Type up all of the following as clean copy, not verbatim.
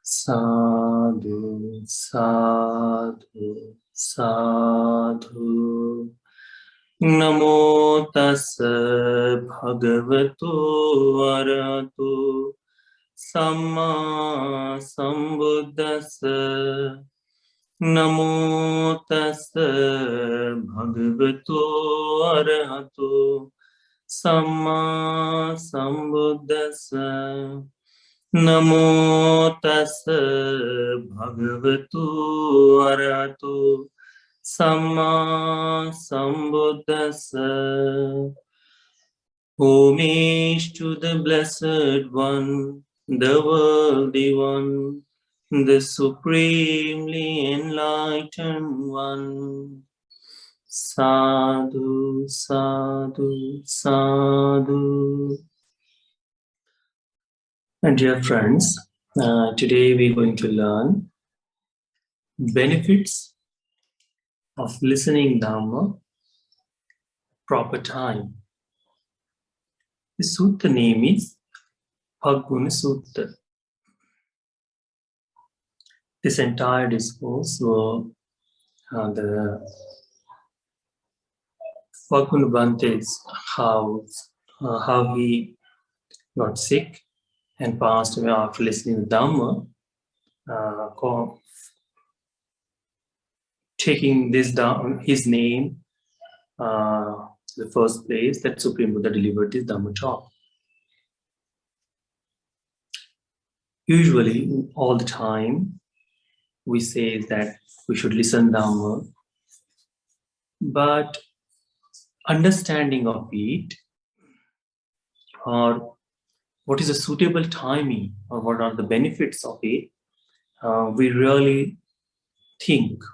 Sadhu, sadhu, sadhu. Namo tassa bhagavato arahato samma sambuddhassa. Namo tassa bhagavato arahato samma sambuddhassa. Namo tassa bhagavato arahato samma sambuddhassa. Homage to the Blessed One, the Worthy One, the Supremely Enlightened One. Sadhu, sadhu, sadhu. And dear friends, today we're going to learn benefits of listening Dhamma proper time. The sutta name is Phaggunasutta. This entire discourse was the Phaggunasuppa's house, how he got sick and passed away after listening to Dhamma, taking this down, his name, the first place that Supreme Buddha delivered this Dhamma talk. Usually, all the time, we say that we should listen Dhamma, but understanding of it, or what is a suitable timing, or what are the benefits of it, we really think.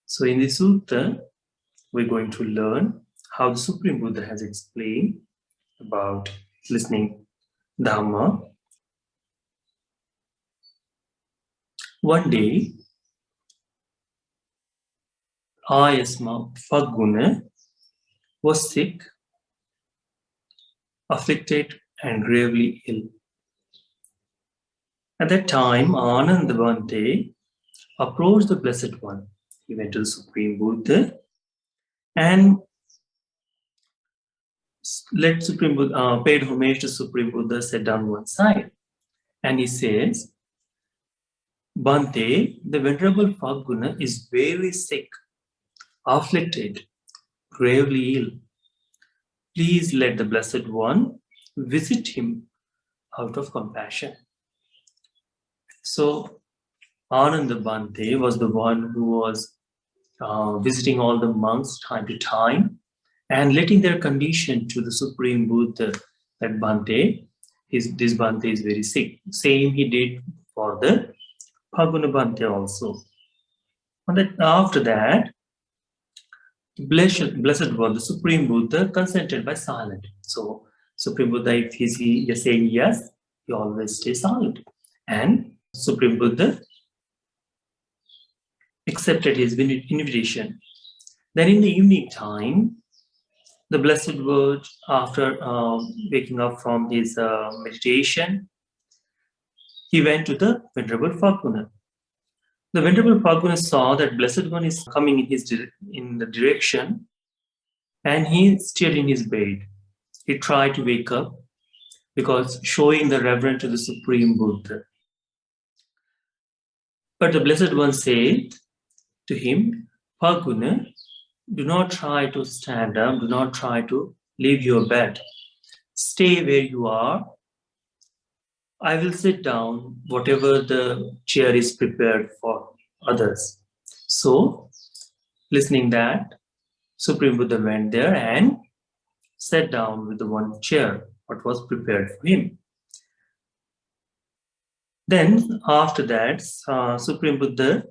So in this sutta, we're going to learn how the Supreme Buddha has explained about listening Dhamma. One day, Ayasma Phagguna was sick, afflicted, and gravely ill. At that time, Anandabhante approached the Blessed One. He went to the Supreme Buddha and let Supreme Buddha, paid homage to Supreme Buddha, sat down one side. And he says, Bhante, the Venerable Phagguna is very sick, afflicted, gravely ill. Please let the Blessed One visit him out of compassion. So, Ananda Bhante was the one who was visiting all the monks time to time and letting their condition to the Supreme Buddha that Bhante, this Bhante is very sick. Same he did for the Phagguna Bhante also. And that, after that, Blessed One, the Supreme Buddha, consented by silent. So, Supreme Buddha, if he's saying yes, he always stays silent. And Supreme Buddha accepted his invitation. Then in the evening time, the Blessed Word, after waking up from his meditation, he went to the Venerable Phagguna. The Venerable Phagguna saw that Blessed One is coming in the direction, and he is still in his bed. He tried to wake up because showing the reverence to the Supreme Buddha. But the Blessed One said to him, Phagguna, do not try to stand up, do not try to leave your bed. Stay where you are. I will sit down, whatever the chair is prepared for others. So, listening that, Supreme Buddha went there and sat down with the one chair, what was prepared for him. Then, after that, Supreme Buddha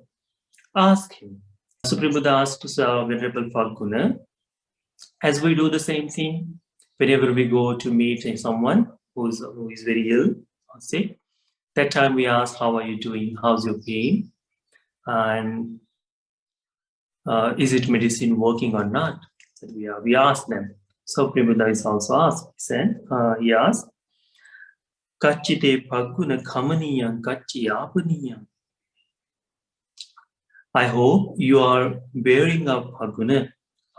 asked him. Supreme Buddha asked Venerable Phagguna, as we do the same thing, whenever we go to meet someone who is very ill, sick, that time we ask, how are you doing? How's your pain? And is it medicine working or not? We ask them. So Supreme Buddha is also asked. He asked, Kachite Phaguna Kamaniyam Kachi Apaniyam. I hope you are bearing up, Phaguna.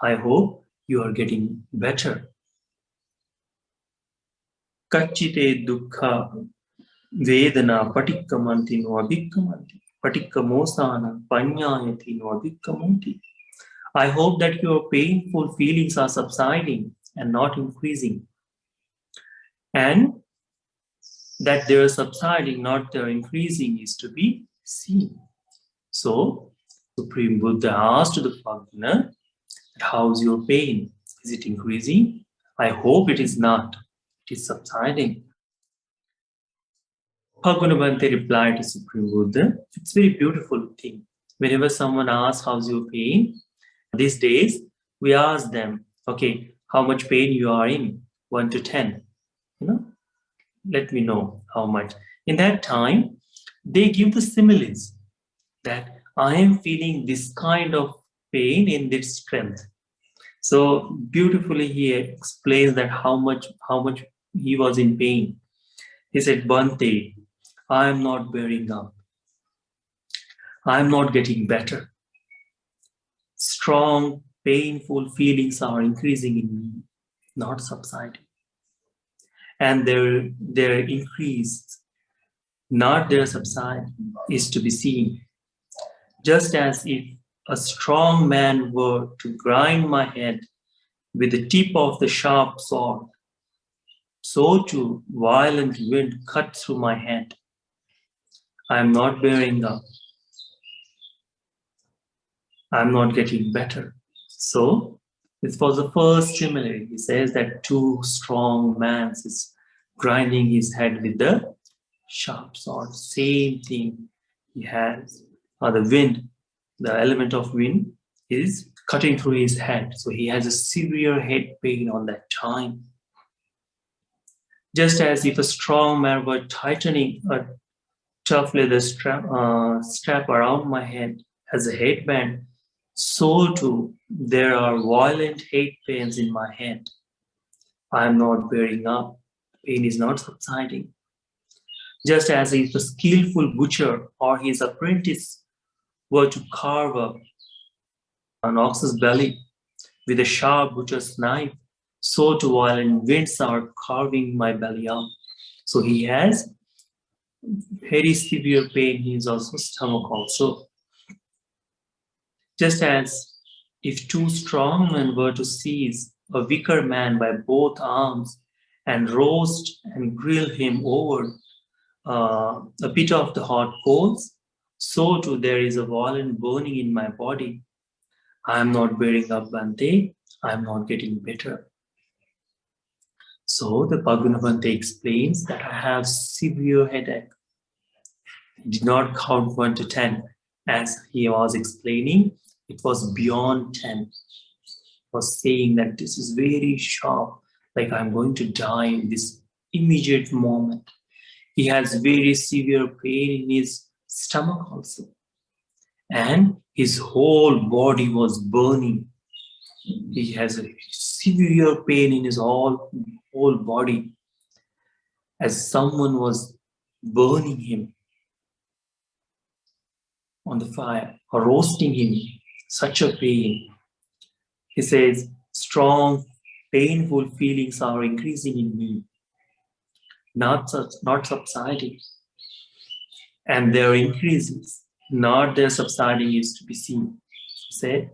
I hope you are getting better. Kachite Dukkha Vedana Patikkamanti no Abhikkamanti. Patikkamosana Panyayati no Abhikkamanti. I hope that your painful feelings are subsiding and not increasing. And that they are subsiding, not their increasing, is to be seen. So, Supreme Buddha asked the Phaguna, how's your pain? Is it increasing? I hope it is not. It is subsiding. Phaguna Bhante replied to Supreme Buddha, it's a very beautiful thing. Whenever someone asks, how's your pain? These days, we ask them, okay, how much pain you are in? 1 to 10. Let me know how much. In that time, they give the similes that I am feeling this kind of pain in this strength. So beautifully he explains that how much he was in pain. He said, Bhante, I am not bearing up. I am not getting better. Strong, painful feelings are increasing in me, not subsiding. And their increase, not their subside, is to be seen. Just as if a strong man were to grind my head with the tip of the sharp sword, so too violent wind cut through my head. I am not bearing up. I am not getting better. So this was the first simile. He says that two strong men is grinding his head with the sharp sword. Same thing he has. The wind, the element of wind is cutting through his head. So he has a severe head pain on that time. Just as if a strong man were tightening a tough leather strap around my head as a headband, so too there are violent head pains in my head. I am not bearing up. Pain is not subsiding. Just as if a skillful butcher or his apprentice were to carve up an ox's belly with a sharp butcher's knife, so too violent winds are carving my belly out. So he has very severe pain. He is also stomach also. Just as if two strong men were to seize a weaker man by both arms and roast and grill him over a bit of the hot coals, so too there is a violent burning in my body. I am not bearing up, Bhante. I am not getting better. So the Phaggunasutta explains that I have severe headache. He did not count 1 to 10. As he was explaining, it was beyond 10. He was saying that this is very sharp, like I'm going to die in this immediate moment. He has very severe pain in his stomach also. And his whole body was burning. He has a severe pain in his whole body, as someone was burning him on the fire or roasting him. Such a pain. He says, strong, painful feelings are increasing in me, not subsiding. And their increases, not their subsiding, is to be seen. He said,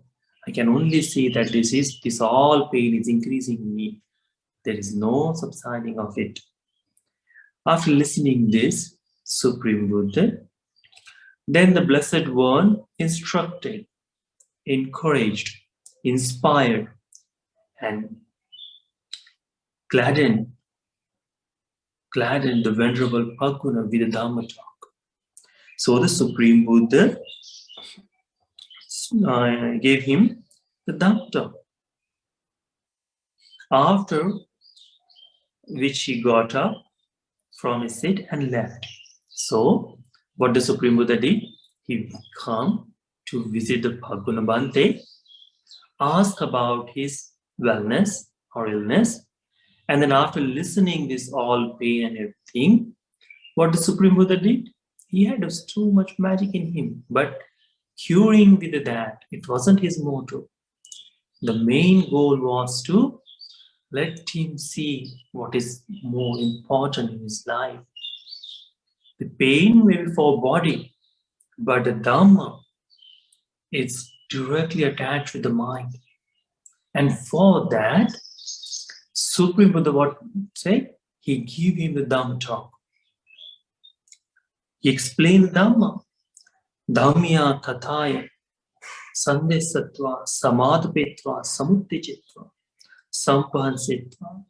I can only see that this all pain is increasing in me. There is no subsiding of it. After listening this, Supreme Buddha, then the Blessed One instructed, encouraged, inspired, and gladdened the Venerable Phaguna with the Dhamma talk. So the Supreme Buddha gave him the Dhamma talk. After which he got up from his seat and left. So what the Supreme Buddha did, he come to visit the Phaggunasutta, ask about his wellness or illness, and then after listening this all pain and everything, What the Supreme Buddha did? He had too much magic in him, but curing with that, it wasn't his motto. The main goal was to let him see what is more important in his life. The pain may be for body, but the Dhamma is directly attached with the mind. And for that, Supreme Buddha what say? He gave him the Dhamma talk. He explained the Dhamma. Dhammya kathaya sandesatva samadhapetva samuttijitva sampahansitva.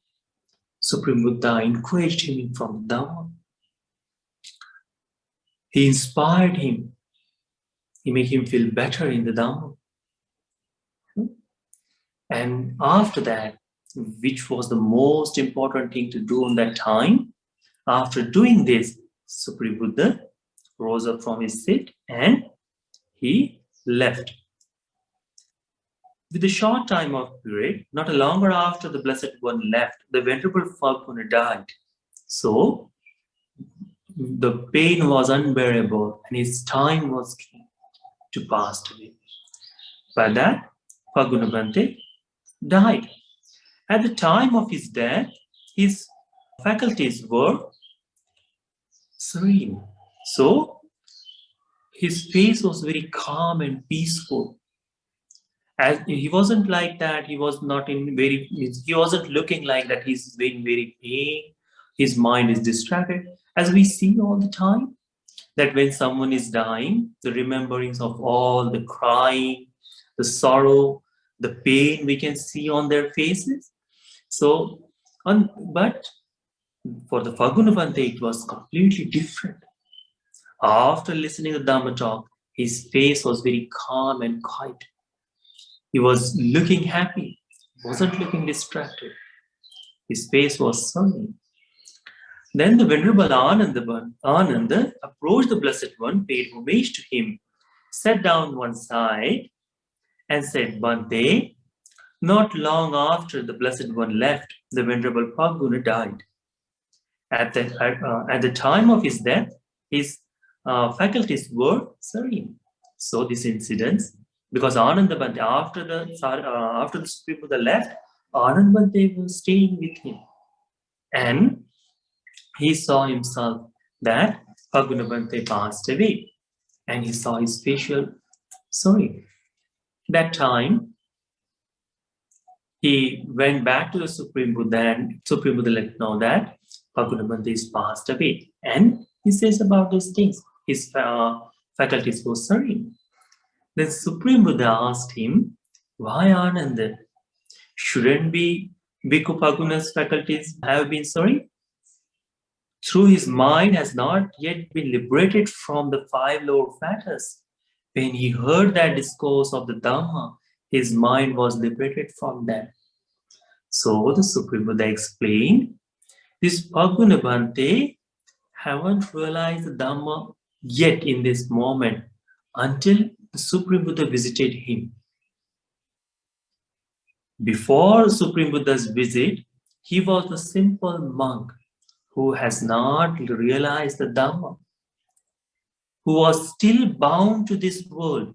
Supreme Buddha encouraged him from the Dhamma. He inspired him. He made him feel better in the Dhamma. And after that, which was the most important thing to do in that time, after doing this, Supreme Buddha rose up from his seat and he left. With a short time of period, not longer after the Blessed One left, the Venerable Phaggunasutta died. So, the pain was unbearable and his time was to pass away. By that, Phaggunasutta died. At the time of his death, his faculties were serene. So, his face was very calm and peaceful. As he wasn't like that, he wasn't looking like that he's in very pain. His mind is distracted. As we see all the time, that when someone is dying, the rememberings of all the crying, the sorrow, the pain we can see on their faces. So, but for the Phaggunasutta, it was completely different. After listening to the Dhamma talk, his face was very calm and quiet. He was looking happy, wasn't looking distracted. His face was serene. Then the Venerable Ananda approached the Blessed One, paid homage to him, sat down one side, and said, Bhante, not long after the Blessed One left, the Venerable Phaggunasutta died. At the time of his death, his faculties were serene. So this incident, because Ananda Bhante, after the Supreme Buddha left, Ananda Bhante was staying with him. And he saw himself that Phaggunasutta Bhante passed away. And he saw his facial, that time, he went back to the Supreme Buddha and Supreme Buddha let him know that Phaggunasutta Bhante is passed away. And he says about these things, his faculties were serene. Then Supreme Buddha asked him, why Ananda? Shouldn't be Bhikkhu Phaggunas's faculties have been serene? Through his mind has not yet been liberated from the 5 lower fetters. When he heard that discourse of the Dhamma, his mind was liberated from them. So the Supreme Buddha explained, this Phaggunasutta Bhante haven't realized the Dhamma yet in this moment until the Supreme Buddha visited him. Before Supreme Buddha's visit, he was a simple monk who has not realized the Dhamma, who was still bound to this world.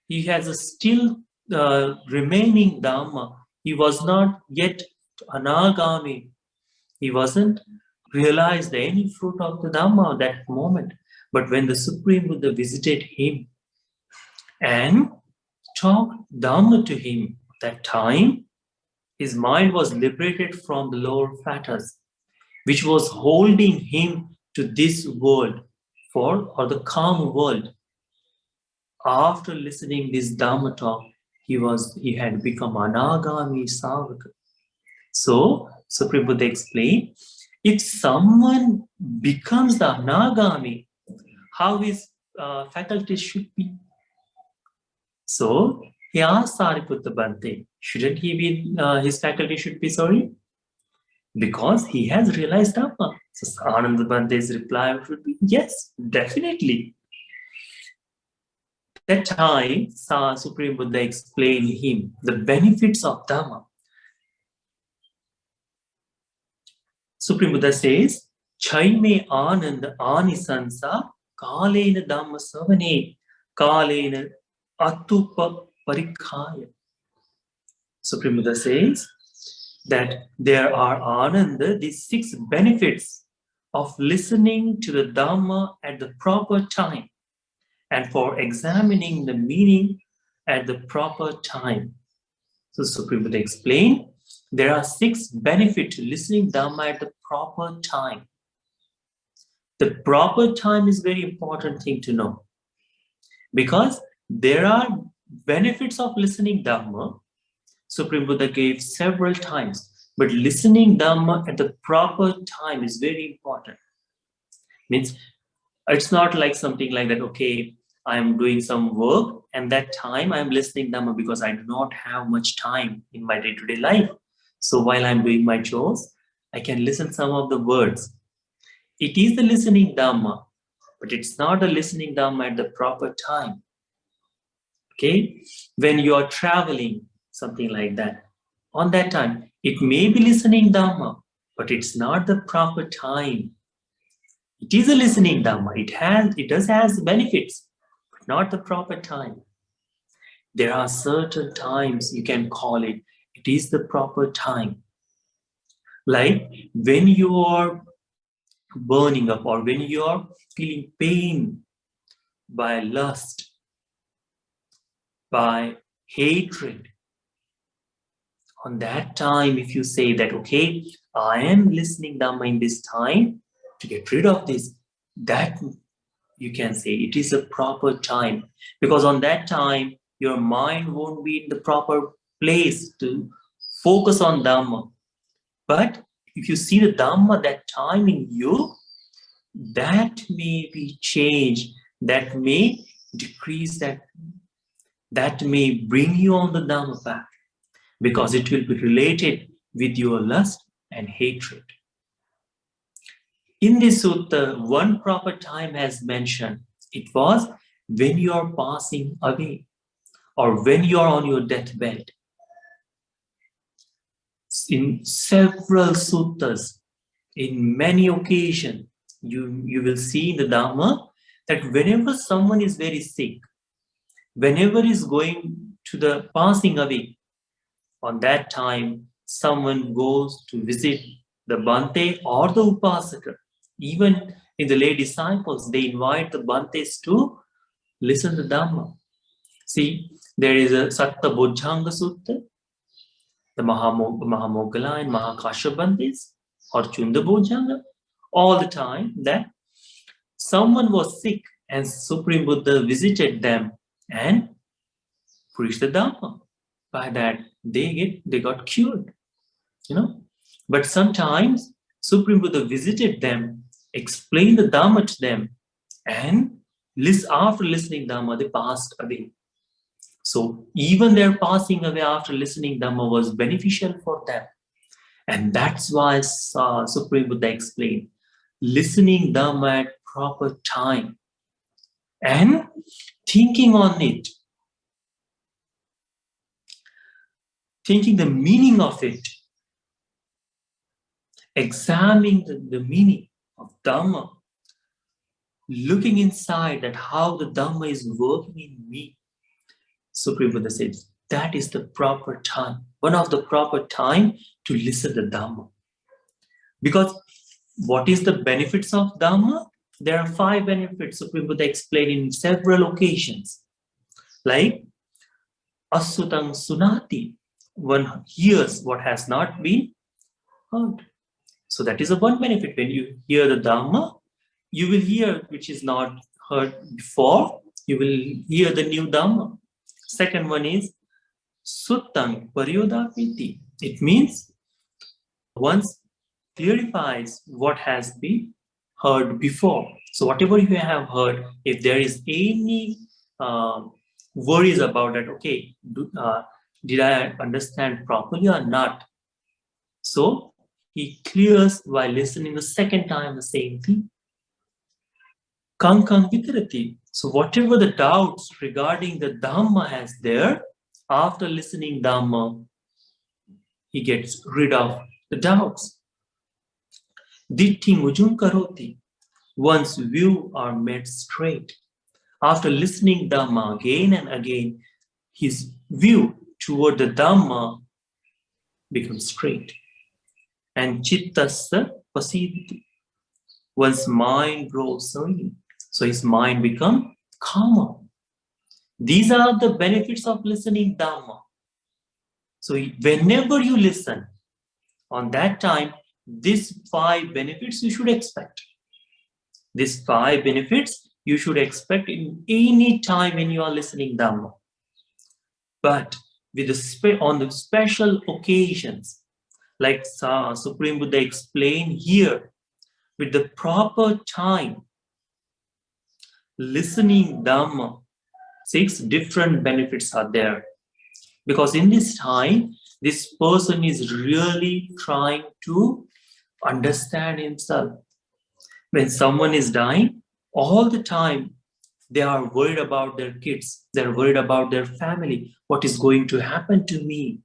He has a still remaining Dhamma. He was not yet anagami. He wasn't realized any fruit of the Dhamma at that moment. But when the Supreme Buddha visited him and talked Dhamma to him, at that time, his mind was liberated from the lower fetters, which was holding him to this world or the calm world. After listening this Dhamma talk, he had become anagami savaka. So Supreme Buddha explained, if someone becomes the anagami, how his faculties should be. So he asked Sariputta Bhante, shouldn't he be his faculty should be sorry? Because he has realized Dhamma. So Ananda Bhante's reply would be, yes, definitely. That time, Supreme Buddha explained him the benefits of Dhamma. Supreme Buddha says, Chaime Anand Anisansa Kalena Dhamma Savane Kalena Atupa Parikhaya. Supreme Buddha says that there are Ananda, these 6 benefits of listening to the Dhamma at the proper time and for examining the meaning at the proper time. So Supreme Buddha explained there are 6 benefits to listening Dhamma at the proper time. The proper time is very important thing to know because there are benefits of listening Dhamma. Supreme Buddha gave several times, but listening Dhamma at the proper time is very important. Means it's not like something like that, okay, I'm doing some work and that time I'm listening Dhamma because I do not have much time in my day-to-day life. So while I'm doing my chores, I can listen some of the words. It is the listening Dhamma, but it's not the listening Dhamma at the proper time. Okay? When you are traveling, something like that. On that time, it may be listening Dhamma, but it's not the proper time. It is a listening Dhamma. It does has benefits, but not the proper time. There are certain times you can call it. It is the proper time. Like when you are burning up or when you are feeling pain by lust, by hatred. On that time, if you say that, okay, I am listening Dhamma in this time to get rid of this, that you can say it is a proper time. Because on that time, your mind won't be in the proper place to focus on Dhamma. But if you see the Dhamma that time in you, that may be changed, that may decrease, that may bring you on the Dhamma path. Because it will be related with your lust and hatred. In this sutta, one proper time has mentioned. It was when you are passing away or when you are on your deathbed. In several suttas, in many occasions, you will see in the Dhamma that whenever someone is very sick, whenever is going to the passing away, on that time, someone goes to visit the Bhante or the Upasaka. Even in the lay disciples, they invite the Bhantes to listen to Dhamma. See, there is a Satta Bojjhanga Sutta, the Mahamoggala and Mahakashyap Bhantes, or Chunda Bojjhanga, all the time that someone was sick and Supreme Buddha visited them and preached the Dhamma. By that, they got cured, But sometimes Supreme Buddha visited them, explained the Dhamma to them, and after listening Dhamma, they passed away. So even their passing away after listening Dhamma was beneficial for them. And that's why Supreme Buddha explained, listening Dhamma at proper time and thinking on it, thinking the meaning of it, examining the meaning of Dhamma, looking inside at how the Dhamma is working in me. Supreme Buddha says, that is the proper time, one of the proper time to listen to Dhamma. Because what is the benefits of Dhamma? There are 5 benefits Supreme Buddha explained in several occasions. Like, Asutang Sunati, one hears what has not been heard. So that is a one benefit. When you hear the Dhamma, you will hear which is not heard before. You will hear the new Dhamma. Second one is Suttang Paryodapiti. It means once clarifies what has been heard before. So whatever you have heard, if there is any worries about that, okay, did I understand properly or not? So he clears while listening the second time the same thing. Kankang Vitarati. So whatever the doubts regarding the Dhamma has there, after listening Dhamma, he gets rid of the doubts. Ditti mujum karoti. One's view are made straight. After listening Dhamma again and again, his view toward the Dhamma becomes straight. And chittassa pasiditi. One's mind grows serene. So his mind becomes calmer. These are the benefits of listening Dhamma. So whenever you listen, on that time, these 5 benefits you should expect. These 5 benefits you should expect in any time when you are listening Dhamma. But with on the special occasions, like Supreme Buddha explained here, with the proper time, listening Dhamma, 6 different benefits are there. Because in this time, this person is really trying to understand himself. When someone is dying, all the time they are worried about their kids, they're worried about their family, what is going to happen to me,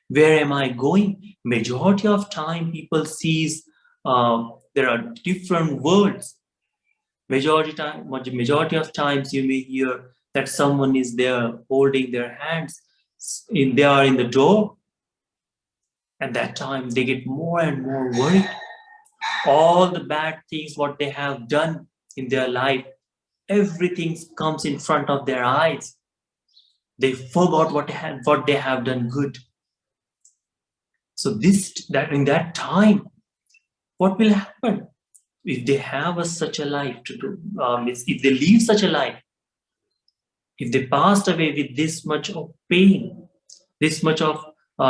where am I going? Majority of time people sees there are different words. Majority of times you may hear that someone is there holding their hands, they are in the door. At that time, they get more and more worried. All the bad things, what they have done in their life, everything comes in front of their eyes. They forgot what they have done good. So that in that time, what will happen if they have such a life to do? If they live such a life, if they passed away with this much of pain, this much of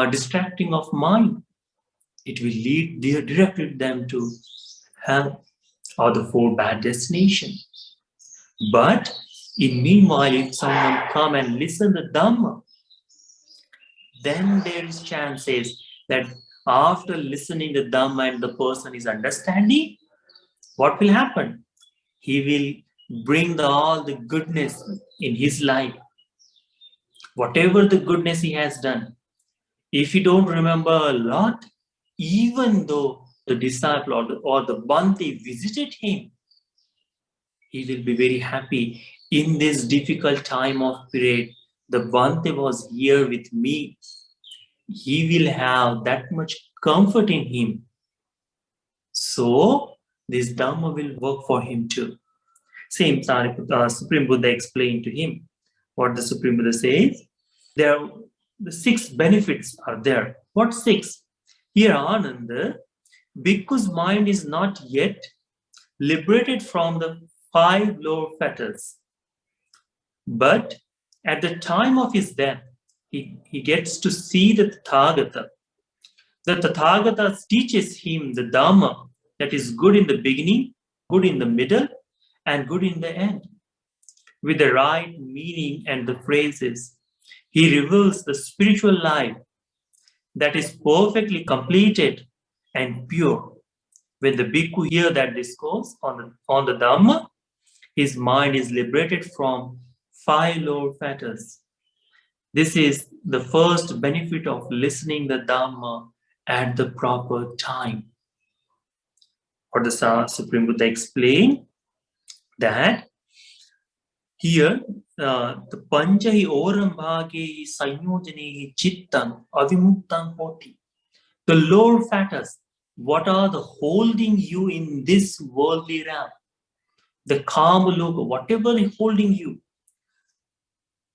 distracting of mind, it will lead directly them to hell or the 4 bad destination. But in meanwhile, if someone come and listen to Dhamma, then there is chances that after listening to Dhamma and the person is understanding, what will happen? He will bring all the goodness in his life. Whatever the goodness he has done, if he don't remember a lot, even though the disciple or the Bhante visited him, he will be very happy. In this difficult time of period, the Bhante was here with me. He will have that much comfort in him. So this Dhamma will work for him too. Same Supreme Buddha explained to him. What the Supreme Buddha says, the 6 benefits are there. What 6? Here, Ananda, Bhikkhu's mind is not yet liberated from the 5 lower fetters. But at the time of his death, he gets to see the Tathagata. The Tathagata teaches him the Dhamma that is good in the beginning, good in the middle, and good in the end. With the right meaning and the phrases, he reveals the spiritual life that is perfectly completed and pure. When the bhikkhu hears that discourse on the Dhamma, his mind is liberated from 5 lower fetters. This is the first benefit of listening the Dhamma at the proper time. Or the Supreme Buddha explained that here the panchahi orambhage sanyojane chittam avimuktam hoti. The lower fetters, what are the holding you in this worldly realm? The kama loka, whatever is holding you,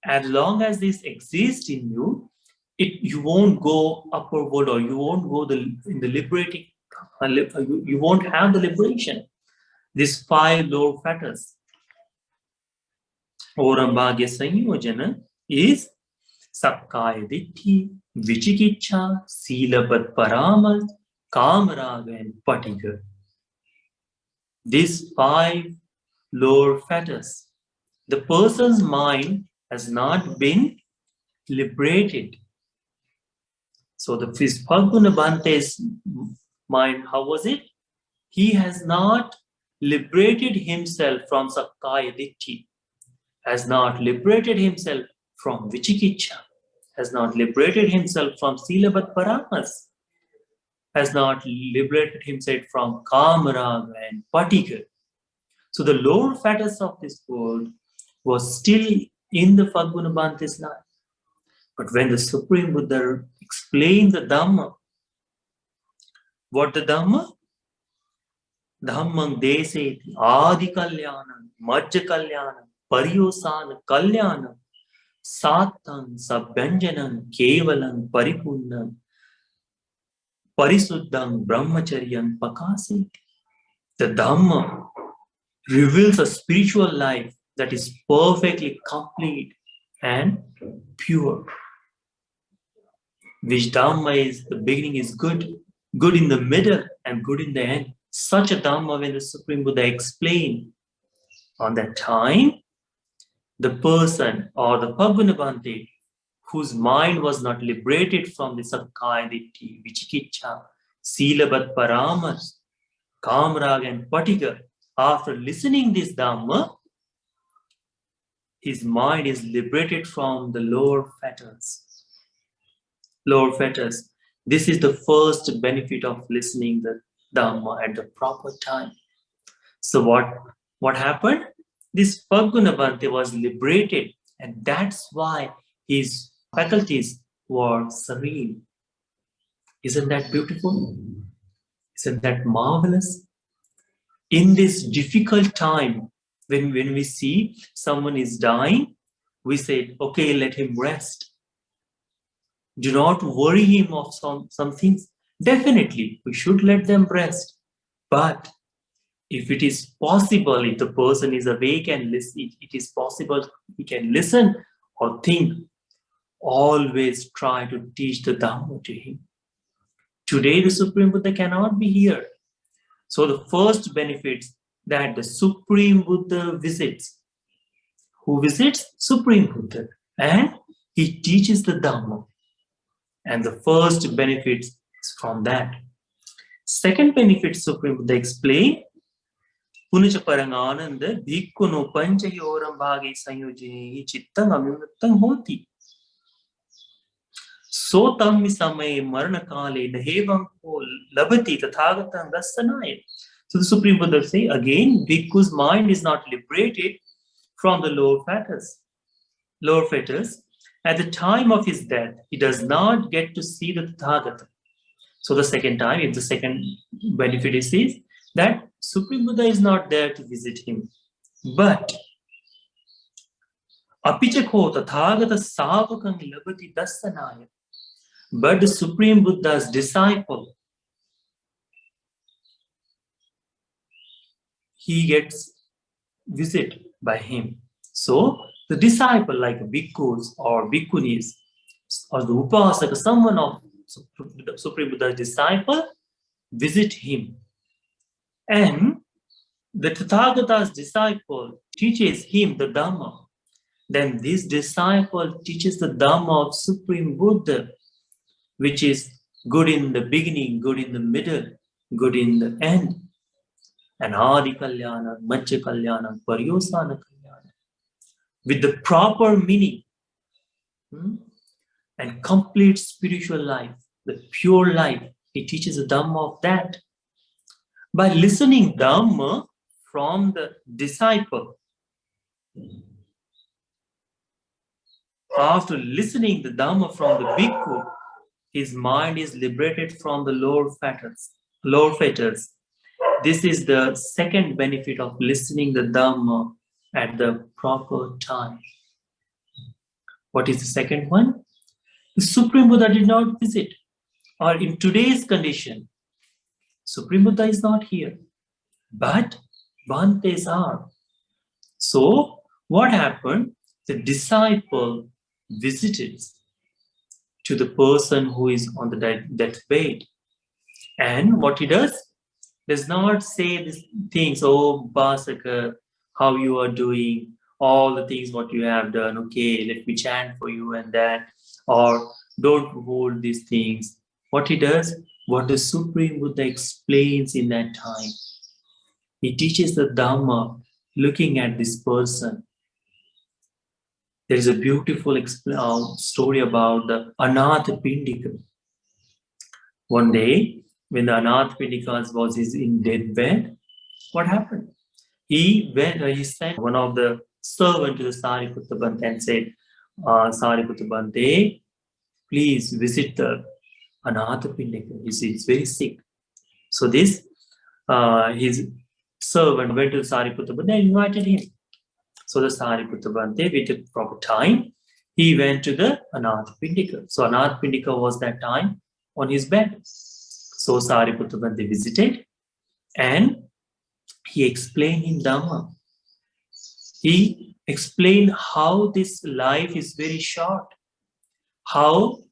as long as this exists in you, you won't go upward or you won't go in the liberating, you won't have the liberation. These 5 lower fetters. Orambhagya Sanyojana is Sakkaya Ditti, Vichikicha, Silapat Paramal, Kamaraga, and Patiga. These 5 lower fetters. The person's mind has not been liberated. So the Phaggunasuppa's mind, how was it? He has not liberated himself from Sakkaya Ditti, has not liberated himself from Vichikicha, has not liberated himself from Silabat Paramas. has not liberated himself from Kamaraga and Patika. So the lower fetters of this world was still in the Phaggunabhante's life. But when the Supreme Buddha explained the Dhamma, what the Dhamma? Dhammang deseti adi kalyanam, majja kalyanam, pariyosana kalyanam, satang sabyanjanam, kevalam paripunnam, parisuddham brahmacharyam pakaseti. The Dhamma reveals a spiritual life that is perfectly complete and pure. Which Dhamma is, the beginning is good, good in the middle, and good in the end. Such a Dhamma, when the Supreme Buddha explained, on that time, the person or the Phaggunabhante, whose mind was not liberated from the Sakkaya Ditthi, Vichikicha, Silabat Paramas, Kamrag and Patika, after listening this Dhamma, his mind is liberated from the lower fetters. Lower fetters. This is the first benefit of listening the Dhamma at the proper time. So what happened? This Phaggunabhante was liberated, and that's why his faculties were serene. Isn't that beautiful? Isn't that marvelous? In this difficult time, when we see someone is dying, we say, okay, let him rest. Do not worry him of some things. Definitely, we should let them rest. But if it is possible, if the person is awake and listen, it is possible he can listen or think, always try to teach the Dhamma to him. Today, the Supreme Buddha cannot be here. So the first benefits that the Supreme Buddha visits. Who visits? Supreme Buddha. And he teaches the Dhamma. And the first benefit is from that. Second benefit, Supreme Buddha explained, Punacha Parangananda Bhikkhuno Panchayoram Bhagi Sanyojini Chittang Amyunattang Hoti. Sotam Misame Maranakale Nahevam Labati Tathagatang Dasanaya. So the Supreme Buddha say again, Bhikkhu's mind is not liberated from the lower fetters. Lower fetters. At the time of his death, he does not get to see the Tathagata. So the second time, if the second benefit is this, that Supreme Buddha is not there to visit him. But Apichako Tathagata Savakang Labati Dasanaya. But the Supreme Buddha's disciple, he gets visited by him. So the disciple, like bhikkhus or bhikkhunis, or the upasaka, someone of Supreme Buddha's disciple, visit him. And the Tathagata's disciple teaches him the Dhamma. Then this disciple teaches the Dhamma of Supreme Buddha, which is good in the beginning, good in the middle, good in the end. And Adi Kalyana, Majja Kalyana, Pariyosana Kalyana. With the proper meaning and complete spiritual life, the pure life, he teaches the Dhamma of that. By listening Dhamma from the disciple, after listening the Dhamma from the bhikkhu, his mind is liberated from the lower fetters. This is the second benefit of listening the Dhamma at the proper time. What is the second one? The Supreme Buddha did not visit, or in today's condition, Supreme Buddha is not here, but Bhantes are. So what happened? The disciple visited to the person who is on the deathbed. And what he does not say these things, oh, Basaka, how you are doing, all the things what you have done, okay, let me chant for you and that, or don't hold these things. What he does, what the Supreme Buddha explains in that time, he teaches the Dhamma looking at this person. There is a beautiful story about the Anatha Pindika. One day, when the Anathapindika was in deathbed, what happened? He sent one of the servant to the Sariputta Bhante and said, Sariputta Bhante, please visit the Anathapindika. He's very sick. So this his servant went to the Sariputta Bhante and invited him. So the Sariputta Bhante, with the proper time, he went to the Anathapindika. So Anathapindika was that time on his bed. So Sariputta Bhante visited and he explained in Dhamma. He explained how this life is very short, how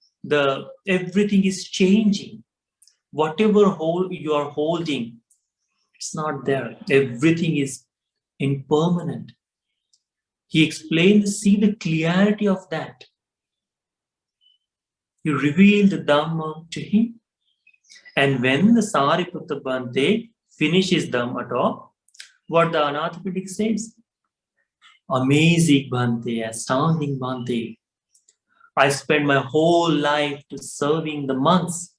everything is changing. Whatever you are holding, it's not there. Everything is impermanent. He explained, see the clarity of that. He revealed the Dhamma to him. And when the Sariputta Bhante finishes Dhamma talk, what the Anathapindika says? Amazing Bhante, astounding Bhante. I spent my whole life to serving the monks.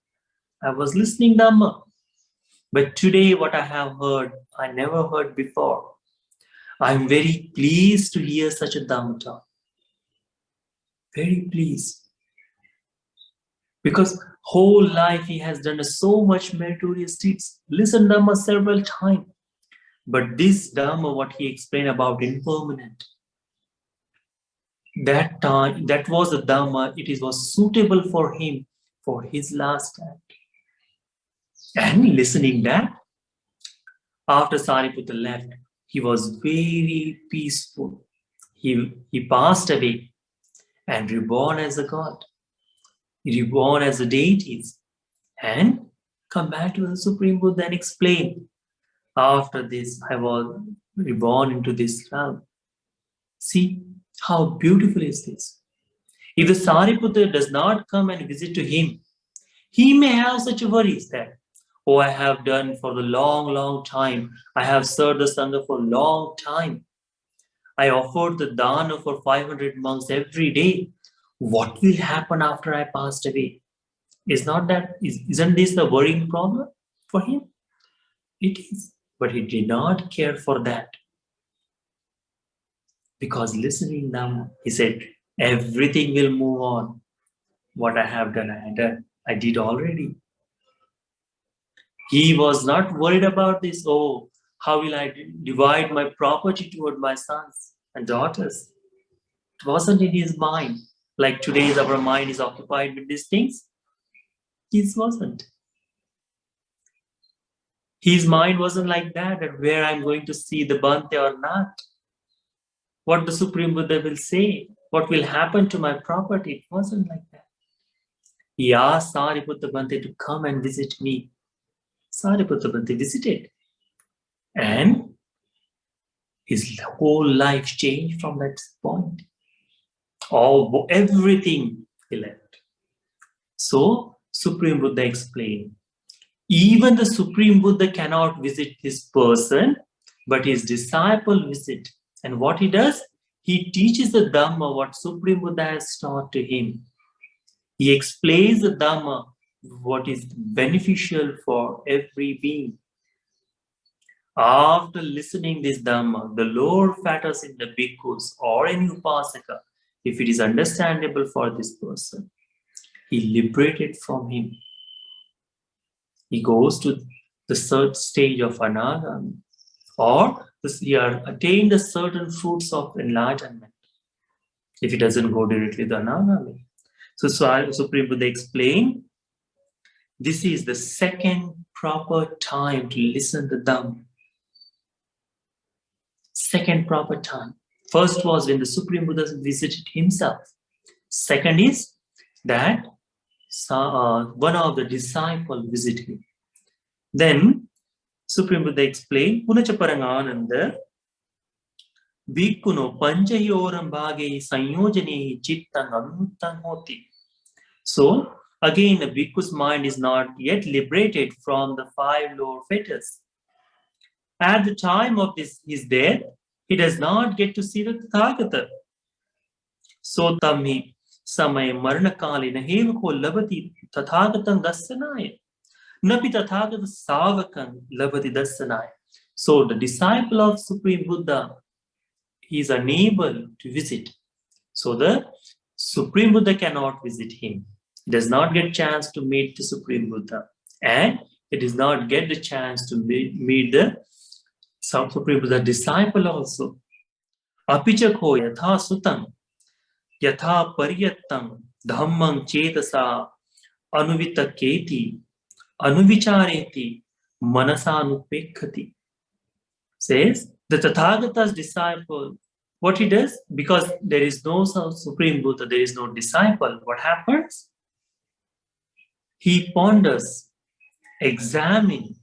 I was listening Dhamma. But today what I have heard, I never heard before. I'm very pleased to hear such a Dhamma talk. Very pleased. Because whole life he has done so much meritorious deeds. Listen Dhamma several times. But this Dhamma, what he explained about impermanent, that time, that was the Dhamma, it was suitable for him for his last act. And listening that, after Sariputta left, he was very peaceful. He passed away and reborn as a god. He reborn as a deities and come back to the Supreme Buddha and explain, after this I was reborn into this realm. See how beautiful is this. If the Sariputta does not come and visit to him, he may have such worries that, oh, I have done for the long, long time. I have served the Sangha for a long time. I offered the dana for 500 monks every day. What will happen after I passed away? Isn't this the worrying problem for him? It is. But he did not care for that. Because listening now, he said, everything will move on. What I have done, I did already. He was not worried about this. Oh, how will I divide my property toward my sons and daughters? It wasn't in his mind. Like today's our mind is occupied with these things. His wasn't. His mind wasn't like that where I'm going to see the Bhante or not. What the Supreme Buddha will say, what will happen to my property. It wasn't like that. He asked Sariputta Bhante to come and visit me. Sariputta Bhante visited. And his whole life changed from that point. Everything he left. So, Supreme Buddha explained, even the Supreme Buddha cannot visit this person, but his disciple visit. And what he does? He teaches the Dhamma, what Supreme Buddha has taught to him. He explains the Dhamma, what is beneficial for every being. After listening this Dhamma, the lower fetters in the bhikkhus or any upasaka, if it is understandable for this person, he liberated from him. He goes to the third stage of anagami, or he has attained the certain fruits of enlightenment, if he doesn't go directly to anagami. So Supreme Buddha explained, this is the second proper time to listen to Dhamma. Second proper time. First was when the Supreme Buddha visited himself. Second is that one of the disciples visited him. Then Supreme Buddha explained, Punacha Parangananda, Bhikkhuno panchayoram bhage sanyojane chittang amuttam hoti. So, again, the bhikkhu's mind is not yet liberated from the 5 lower fetters. At the time of his death, he does not get to see the Tathagata. So tamhi samay marnakali naheva ko labati Tathagatam dasanaya. Napi tathagata savakan labhati dasanaya. So the disciple of Supreme Buddha, he is unable to visit. So the Supreme Buddha cannot visit him. He does not get chance to meet the Supreme Buddha. And he does not get the chance to meet the Supreme Buddha disciple also. Apichakho yatha sutam yatha paryattam dhammam chetasa anuvitaketi anuvichareti manasanupekhati. Says the Tathagata's disciple, what he does, because there is no Supreme Buddha, there is no disciple, what happens? He ponders, examine,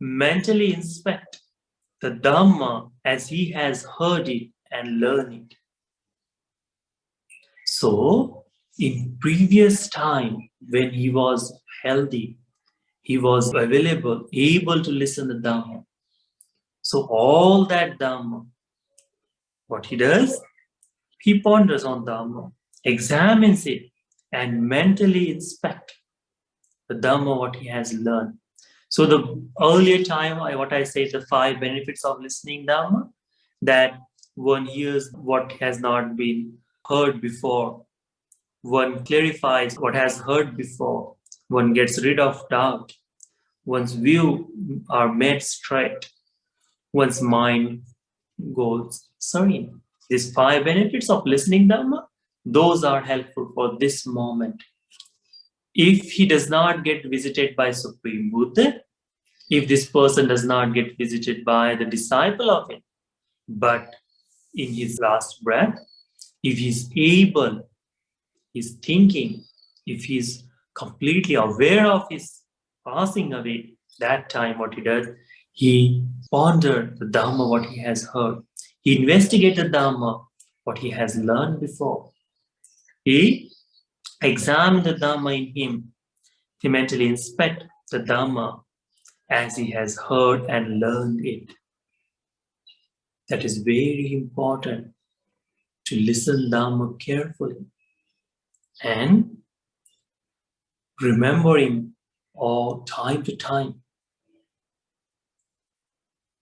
mentally inspect the Dhamma as he has heard it and learned it. So, in previous time, when he was healthy, he was available, able to listen to Dhamma. So all that Dhamma, what he does, he ponders on Dhamma, examines it, and mentally inspect the Dhamma, what he has learned. So the earlier time, what I say, the 5 benefits of listening Dhamma, that one hears what has not been heard before, one clarifies what has heard before, one gets rid of doubt, one's view are made straight, one's mind goes serene. These 5 benefits of listening Dhamma, those are helpful for this moment. If he does not get visited by Supreme Buddha, if this person does not get visited by the disciple of it, but in his last breath, if he's able, he's thinking, if he's completely aware of his passing away, that time what he does, he ponders the Dhamma, what he has heard. He investigates the Dhamma, what he has learned before. He examines the Dhamma in him. He mentally inspects the Dhamma as he has heard and learned it. That is very important, to listen Dhamma carefully and remembering all time to time.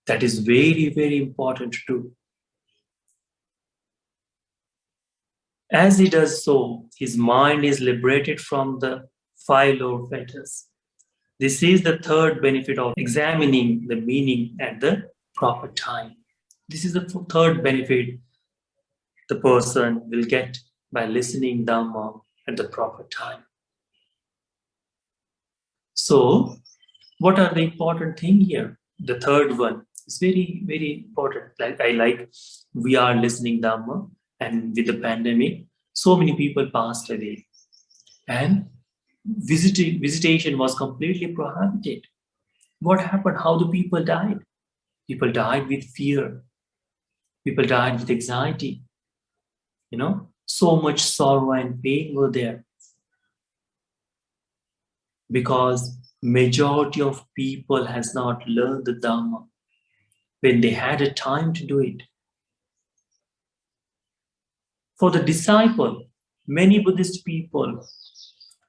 That is very, very important to do. As he does so, his mind is liberated from the 5 lower fetters. This is the 3rd benefit of examining the meaning at the proper time. This is the 3rd benefit the person will get by listening Dhamma at the proper time. So, what are the important things here? The 3rd one is very, very important. We are listening Dhamma, and with the pandemic, so many people passed away. And visitation was completely prohibited. What happened? How the people died? People died with fear. People died with anxiety. So much sorrow and pain were there. Because majority of people has not learned the Dhamma when they had a time to do it. For the disciple, many Buddhist people,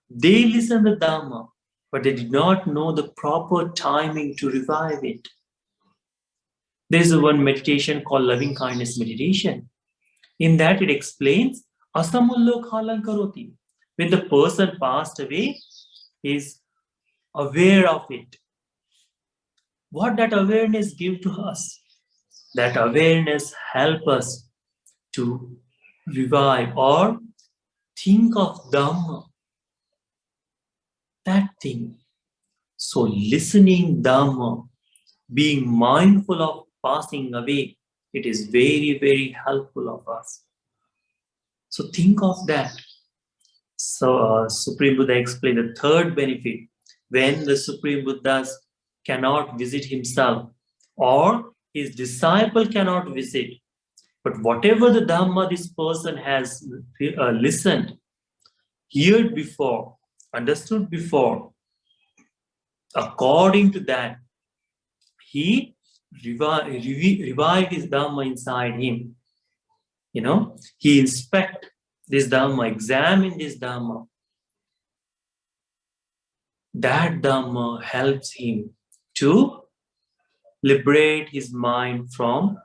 they listen to the Dhamma, but they did not know the proper timing to revive it. There is one meditation called loving kindness meditation. In that it explains, asamullo khalan karoti. When the person passed away, he is aware of it. What that awareness gives to us? That awareness helps us to revive or think of Dhamma. That thing. So listening Dhamma, being mindful of passing away, it is very, very helpful of us. So think of that. So Supreme Buddha explained the 3rd benefit. When the Supreme Buddha cannot visit himself or his disciple cannot visit, but whatever the Dhamma this person has listened, heard before, understood before, according to that, he revived his Dhamma inside him. He inspect this Dhamma, examine this Dhamma. that Dhamma helps him to liberate his mind from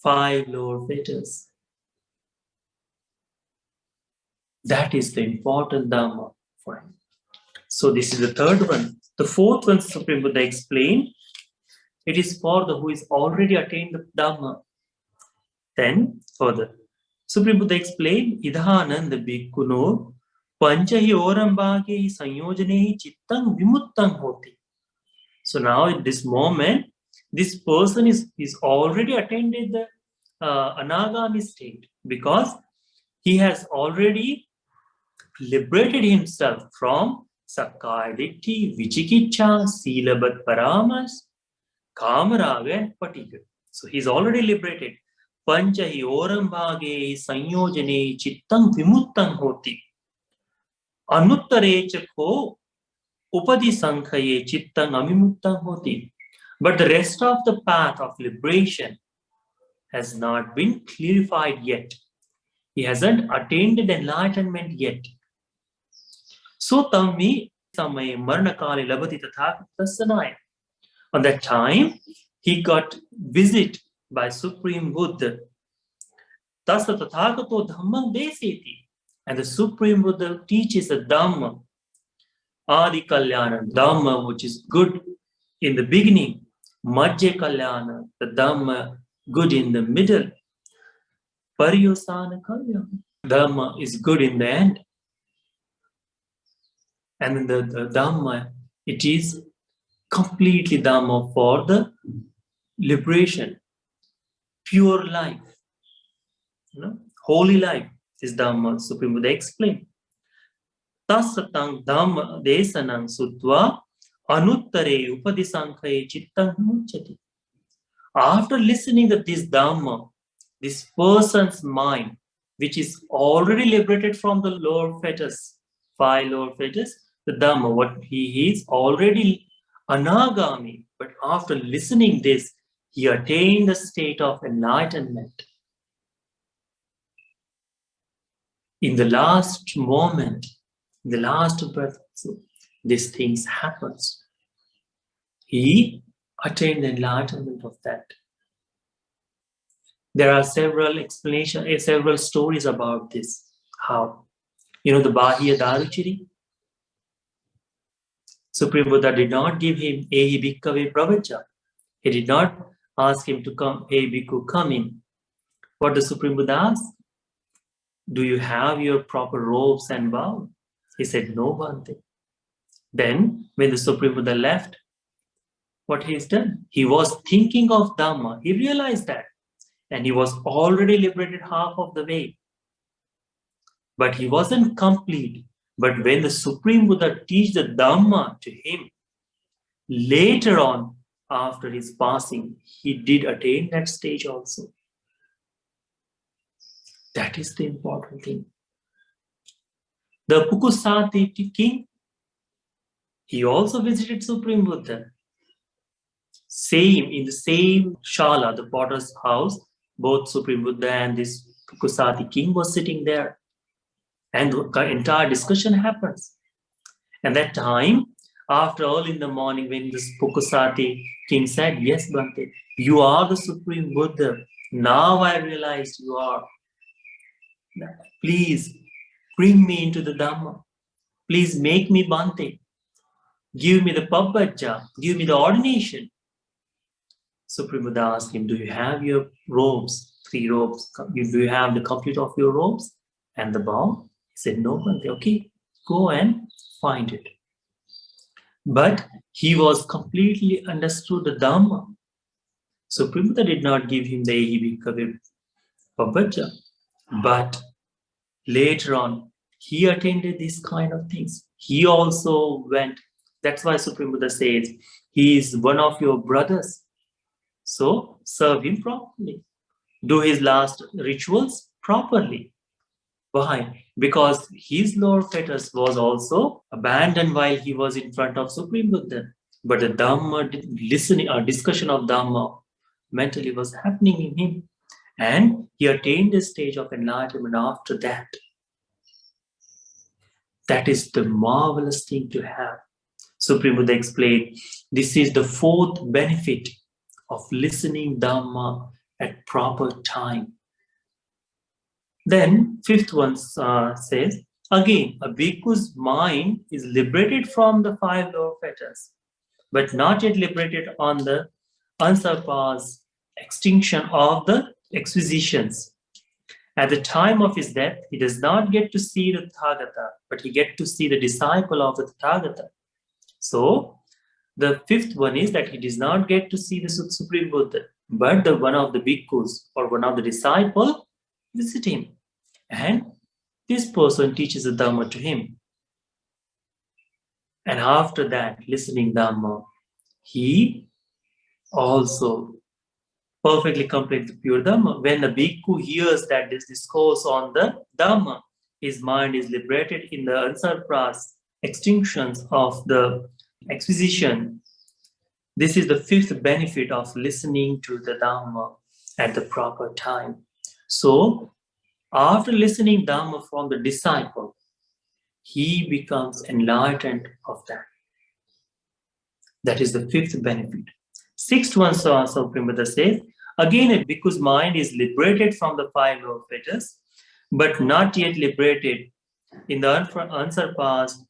5 lower fetters. That is the important Dhamma for him. So this is the third one. The fourth one, Supreme Buddha explained, it is for the who is already attained the Dhamma. Then further, Supreme Buddha explained, Idhananda bhikkhuno panchahi orambhage sanyojanehi chittang vimuttang hoti. So now at this moment, this person is already attained the anagami state, because he has already liberated himself from sakkaya ditthi, vichikicha, silabat paramas, kamaraga and patika. So he's already liberated. Panchahi orambhage sanyojane chittang vimuttang hoti. Anuttare chakho upadi sankhaye chittang amimuttam hoti. But the rest of the path of liberation has not been clarified yet. He hasn't attained enlightenment yet. So tammi samaye maranakale labati tathagatasanaya. On that time, he got visit by Supreme Buddha. Tasa tathagato dhammam deseti. And the Supreme Buddha teaches the Dhamma. Adi Kalyana, Dhamma, which is good in the beginning. Madhya Kalyana, the Dhamma, good in the middle. Pariyosana Kalyana, Dhamma is good in the end. And in the Dhamma, it is completely Dhamma for the liberation, pure life, holy life is Dhamma, Supreme Buddha explained. Tasatang Dhamma desanang sutva anuttare upadisankhaye chittang muchati. After listening to this Dhamma, this person's mind, which is already liberated from the lower fetters, 5 lower fetters, the Dhamma, what he is already anagami, but after listening this, he attained the state of enlightenment. In the last moment, in the last breath, so these things happens. He attained enlightenment of that. There are several explanations, several stories about this. How? The Bahya Daruchiri. Supreme Buddha did not give him Ehi Bhikkave Pravacha. He did not ask him to come, Hey Bhikkhu, come in. What the Supreme Buddha asked? Do you have your proper robes and bow? He said, no, Bhante. Then, when the Supreme Buddha left, what he's done? He was thinking of Dhamma. He realized that. And he was already liberated half of the way. But he wasn't complete. But when the Supreme Buddha teach the Dhamma to him, later on, after his passing, he did attain that stage also. That is the important thing. The Phaggunasutta king, he also visited Supreme Buddha. In the same shala, the potter's house, both Supreme Buddha and this Phaggunasutta king was sitting there. And the entire discussion happens. And that time, after early in the morning, when this Phaggunasutta king said, yes, Bhante, you are the Supreme Buddha. Now I realized you are. Please bring me into the Dhamma. Please make me Bhante. Give me the Pabbajja. Give me the ordination. Supreme Buddha asked him, do you have your robes? 3 robes. Do you have the complete of your robes and the bow? He said, no, Bhante. Okay, go and find it. But he was completely understood the Dhamma. Supreme Buddha did not give him the Ehi Bhikkave Pabbajja. But later on, he attended these kind of things. He also went. That's why Supreme Buddha says, he is one of your brothers. So serve him properly. Do his last rituals properly. Why? Because his lower fetters was also abandoned while he was in front of Supreme Buddha. But the Dhamma, listening or discussion of Dhamma mentally was happening in him. And he attained the stage of enlightenment after that. That is the marvelous thing to have. Supreme Buddha explained, this is the fourth benefit of listening Dhamma at proper time. Then fifth one says, again, a bhikkhu's mind is liberated from the five lower fetters, but not yet liberated on the unsurpassed extinction of the acquisitions. At the time of his death, he does not get to see the Tathagata, but he gets to see the disciple of the Tathagata. So, the fifth one is that he does not get to see the Supreme Buddha, but the one of the bhikkhus or one of the disciples visit him. And this person teaches the Dhamma to him. And after that, listening Dhamma, he also perfectly completes the pure Dhamma. When the bhikkhu hears that this discourse on the Dhamma, his mind is liberated in the unsurpassed extinctions of the acquisition. This is the fifth benefit of listening to the Dhamma at the proper time. So, after listening Dhamma from the disciple, he becomes enlightened of that. That is the fifth benefit. Sixth one, Supreme Buddha says, again, a bhikkhu's mind is liberated from the five lower fetters, but not yet liberated in the unsurpassed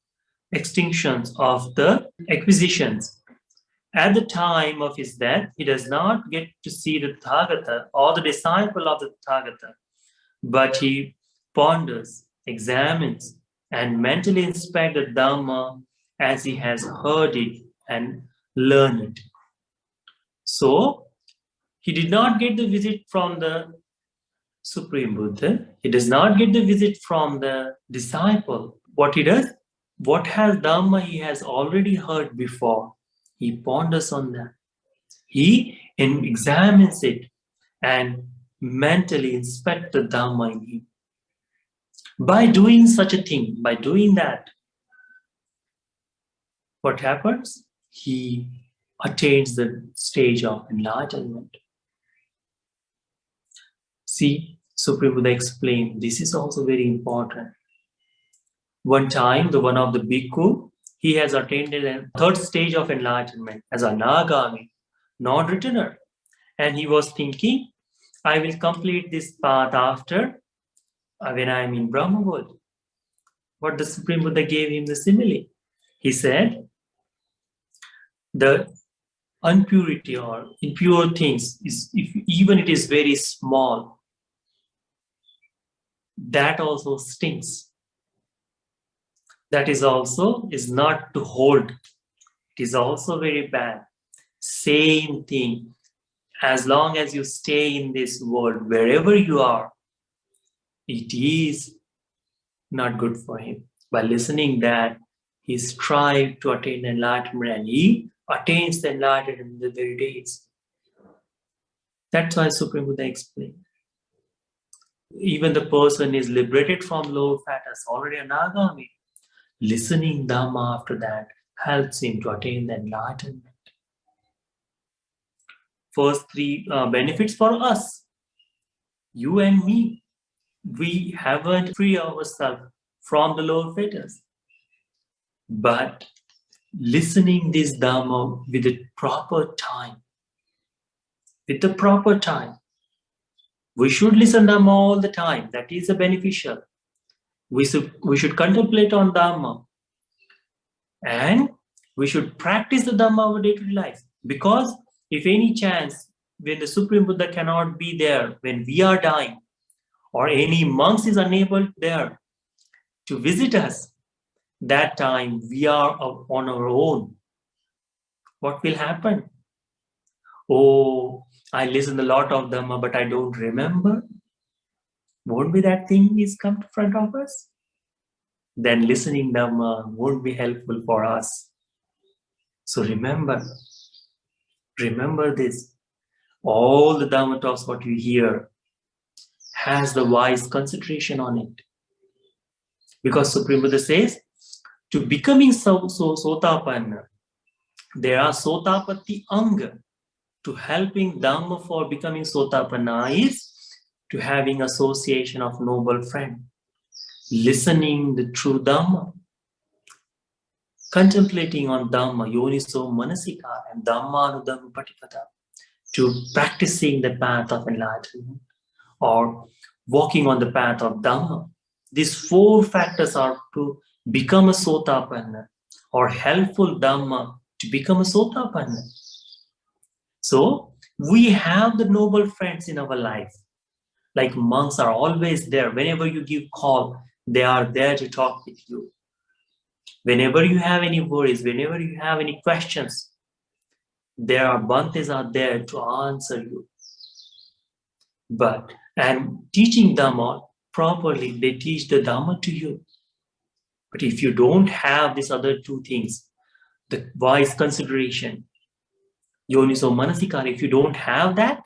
extinctions of the acquisitions. At the time of his death, he does not get to see the Tathagata or the disciple of the Tathagata, but he ponders, examines, and mentally inspects the Dhamma as he has heard it and learned it. So, he did not get the visit from the Supreme Buddha. He does not get the visit from the disciple. What he does, what has Dhamma he has already heard before, he ponders on that. He examines it and mentally inspects the Dhamma in him. By doing such a thing, by doing that, what happens? He attains the stage of enlightenment. See, Supreme Buddha explained, this is also very important. One time, the one of the bhikkhu, he has attained a third stage of enlightenment as a Nagami, non-returner. And he was thinking, I will complete this path after when I am in Brahma world. What the Supreme Buddha gave him the simile. He said, the impurity or impure things, even it is very small, that also stinks. That is also is not to hold. It is also very bad. Same thing. As long as you stay in this world, wherever you are, it is not good for him. By listening that, he strives to attain enlightenment and he attains the enlightenment in the very days. That's why Supreme Buddha explained. Even the person is liberated from low fat as already an Nagami. Listening Dhamma after that helps him to attain the enlightenment. First three benefits for us, you and me. We haven't freed ourselves from the lower fetters. But listening this Dhamma with the proper time, we should listen Dhamma all the time. That is a beneficial. We should contemplate on Dhamma. And we should practice the Dhamma of our day-to-day life. Because if any chance, when the Supreme Buddha cannot be there, when we are dying, or any monks is unable there to visit us, that time we are on our own. What will happen? Oh, I listen a lot of Dhamma, but I don't remember. Won't be that thing is come in front of us? Then listening Dhamma won't be helpful for us. So remember this. All the Dhamma talks what you hear has the wise concentration on it. Because Supreme Buddha says, to becoming Sotapanna, there are Sotapatti Anga. To helping Dhamma for becoming Sotapanna is to having association of noble friend. Listening the true Dhamma. contemplating on Dhamma, Yoniso Manasika, and Dhammanudhamma Patipada, to practicing the path of enlightenment or walking on the path of Dhamma. These four factors are to become a Sotapanna or helpful Dhamma to become a Sotapanna. So we have the noble friends in our life. Like monks are always there. Whenever you give call, they are there to talk with you. Whenever you have any worries, whenever you have any questions, there are Bhantes are there to answer you. And teaching Dhamma properly, they teach the Dhamma to you. But if you don't have these other two things, the wise consideration, Yoniso Manasikara, if you don't have that,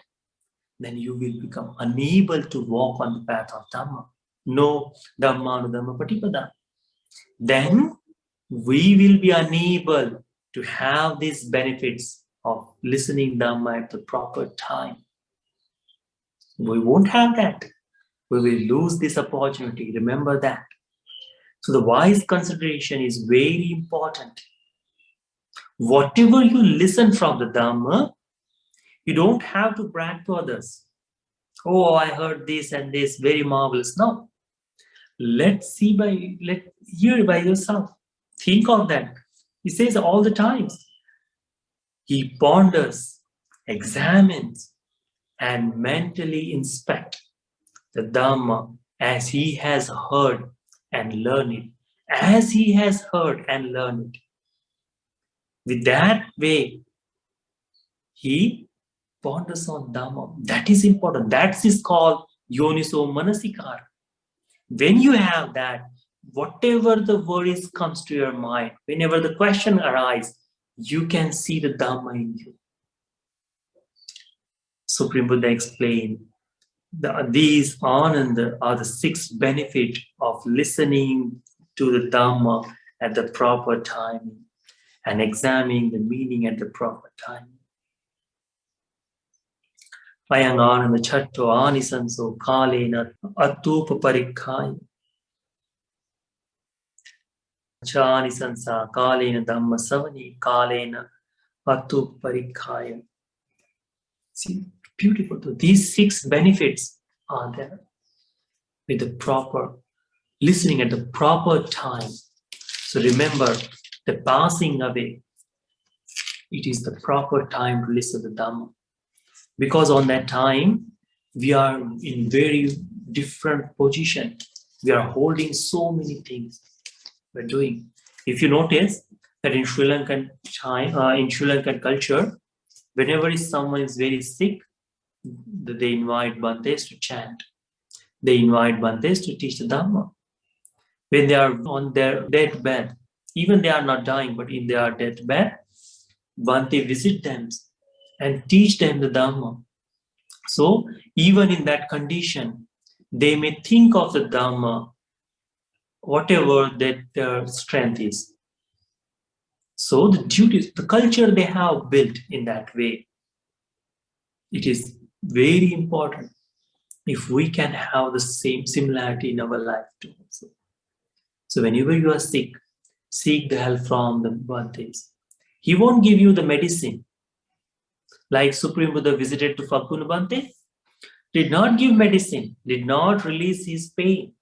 then you will become unable to walk on the path of Dhamma. No Dhammanudhamma Patipada. Then we will be unable to have these benefits of listening Dhamma at the proper time. We won't have that. We will lose this opportunity. Remember that. So the wise consideration is very important. Whatever you listen from the Dhamma, you don't have to brag to others. Oh, I heard this and this, very marvelous. No. Let hear by yourself. Think of that. He says all the times. He ponders, examines, and mentally inspect the Dhamma as he has heard and learned it. As he has heard and learned it. With that way, he ponders on Dhamma. That is important. That is called Yoniso Manasikara. When you have that, whatever the worries comes to your mind, whenever the question arises, you can see the Dhamma in you. Supreme Buddha explained, these ananda are the 6 benefits of listening to the Dhamma at the proper time and examining the meaning at the proper time. Ayang ananda chatto anisanso kalena atupa parikkaya. Chanisansa kalena dhamma savani kalena atupa parikkaya. See, beautiful. These 6 benefits are there with the proper listening at the proper time. So remember, the passing away, it is the proper time to listen to Dhamma. Because on that time, we are in very different position. We are holding so many things we're doing. If you notice that in Sri Lankan culture, whenever someone is very sick, they invite Bhantes to chant. They invite Bhantes to teach the Dhamma. When they are on their deathbed, even they are not dying, but in their deathbed, Bhante visit them and teach them the Dhamma. So even in that condition, they may think of the Dhamma, whatever that their strength is. So the duties, the culture they have built in that way, it is very important if we can have the same similarity in our life too. So whenever you are sick, seek the help from the Bhantes. He won't give you the medicine. Like Supreme Buddha visited to Phaggunasutta, did not give medicine, did not release his pain.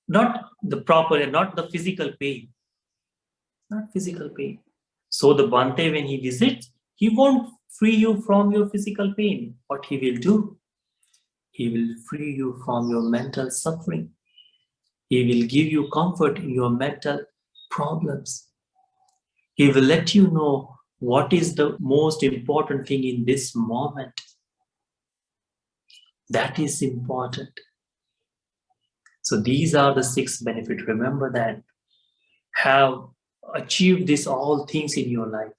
Not the physical pain. Not physical pain. So the Bhante, when he visits, he won't free you from your physical pain. What he will do? He will free you from your mental suffering. He will give you comfort in your mental problems. He will let you know what is the most important thing in this moment. That is important. So these are the 6 benefits. Remember that. Have achieved these all things in your life.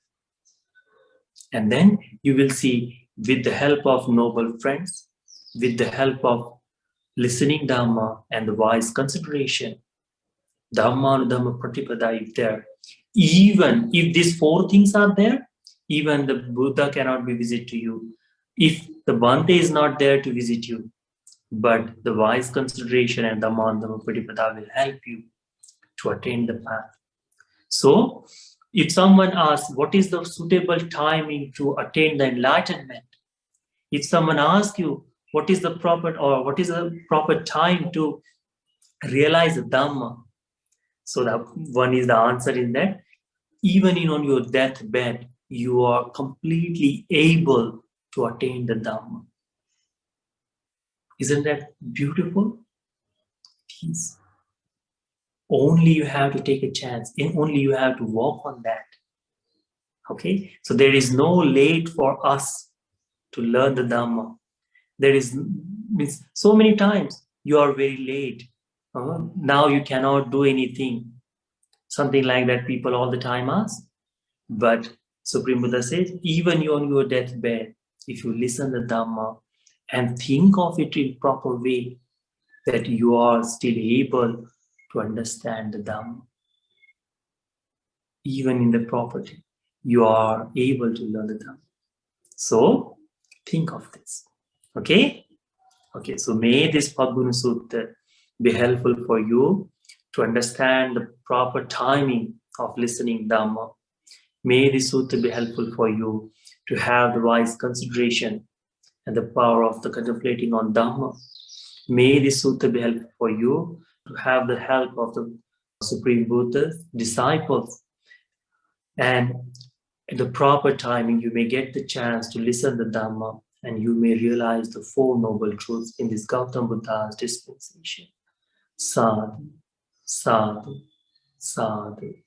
And then you will see, with the help of noble friends, with the help of listening Dhamma and the wise consideration, Dhammanudhamma Pratipada is there. Even if these 4 things are there, even the Buddha cannot be visited to you. If the Bhante is not there to visit you, but the wise consideration and Dhammanudhamma Pratipada will help you to attain the path. So, if someone asks, what is the suitable timing to attain the enlightenment? If someone asks you, what is the proper time to realize the Dhamma? So that one is the answer in that. Even in on your deathbed, you are completely able to attain the Dhamma. Isn't that beautiful? Yes. Only you have to take a chance, and only you have to walk on that. Okay? So there is no late for us to learn the Dhamma. There is means so many times you are very late. Now you cannot do anything. Something like that people all the time ask. But Supreme Buddha says, even on your deathbed, if you listen to Dhamma and think of it in proper way, that you are still able to understand the Dhamma. Even in the property, you are able to learn the Dhamma. So think of this. Okay? Okay, so may this Phaggunasutta be helpful for you to understand the proper timing of listening Dhamma. May this sutta be helpful for you to have the wise consideration and the power of the contemplating on Dhamma. May this sutta be helpful for you to have the help of the Supreme Buddha's disciples. And at the proper timing, you may get the chance to listen to Dhamma and you may realize the Four Noble Truths in this Gautama Buddha's dispensation. Sadhu, sadhu, sadhu.